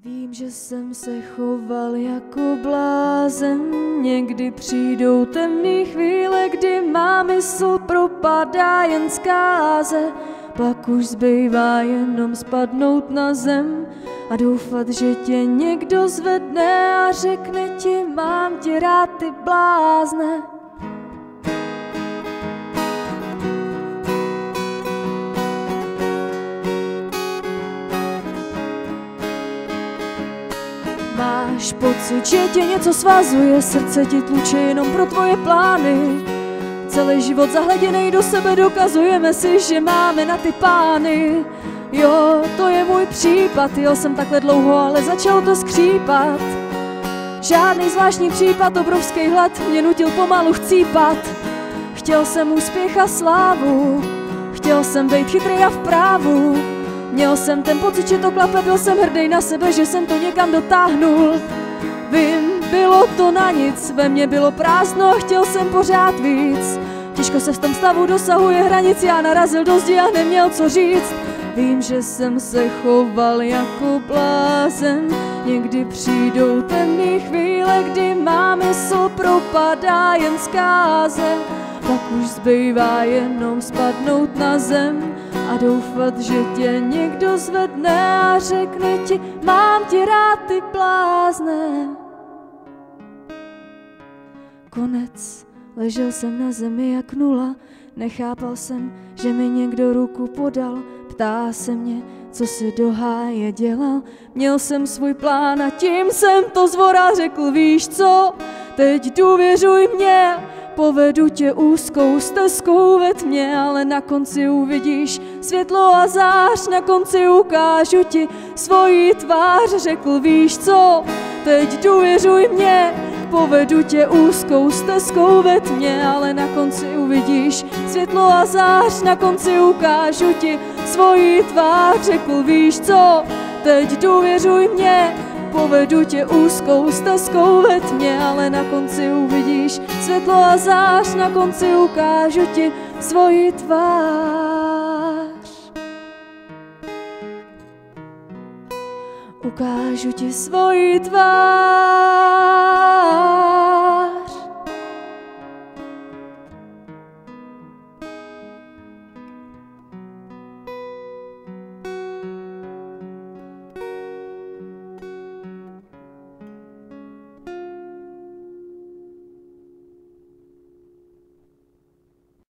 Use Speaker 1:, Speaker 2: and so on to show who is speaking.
Speaker 1: Vím, že jsem se choval jako blázen, někdy přijdou temný chvíle, kdy má mysl propadá jen zkáze. Pak už zbývá jenom spadnout na zem a doufat, že tě někdo zvedne a řekne ti: mám tě rád, ty blázne. Máš pocit, že tě něco svazuje, srdce ti tluče jenom pro tvoje plány. Celý život zahleděnej do sebe, dokazujeme si, že máme na ty pány. Jo, to je můj případ, jel jsem takhle dlouho, ale začalo to skřípat. Žádný zvláštní případ, obrovský hlad mě nutil pomalu chcípat. Chtěl jsem úspěch a slávu, chtěl jsem být chytrý a v právu. Měl jsem ten pocit, že to klape, byl jsem hrdý na sebe, že jsem to někam dotáhnul. Vím, bylo to na nic, ve mně bylo prázdno a chtěl jsem pořád víc. Těžko se v tom stavu dosahuje hranic, já narazil do zdi a neměl co říct. Vím, že jsem se choval jako blázen, někdy přijdou temný chvíle, kdy má mysl propadá jen zkáze. Pak už zbývá jenom spadnout na zem a doufat, že tě někdo zvedne a řekne ti: mám tě rád, ty blázne. Konec, ležel jsem na zemi jak nula, nechápal jsem, že mi někdo ruku podal. Ptá se mě, co si do háje dělal. Měl jsem svůj plán a tím jsem to zvoral. Řekl: víš co, teď důvěřuj mě, povedu tě úzkou stezkou ve tmě, ale na konci uvidíš světlo a zář, na konci ukážu ti svoji tvář. Řekl: víš co, teď důvěřuj mě, povedu tě úzkou stezkou ve tmě, ale na konci uvidíš světlo a zář, na konci ukážu ti svoji tvář. Řekl: víš co, teď důvěřuj mě, povedu tě úzkou stezkou ve tmě, ale na konci uvidíš světlo a zář, na konci ukážu ti svoji tvář. Ukážu ti svoji tvář.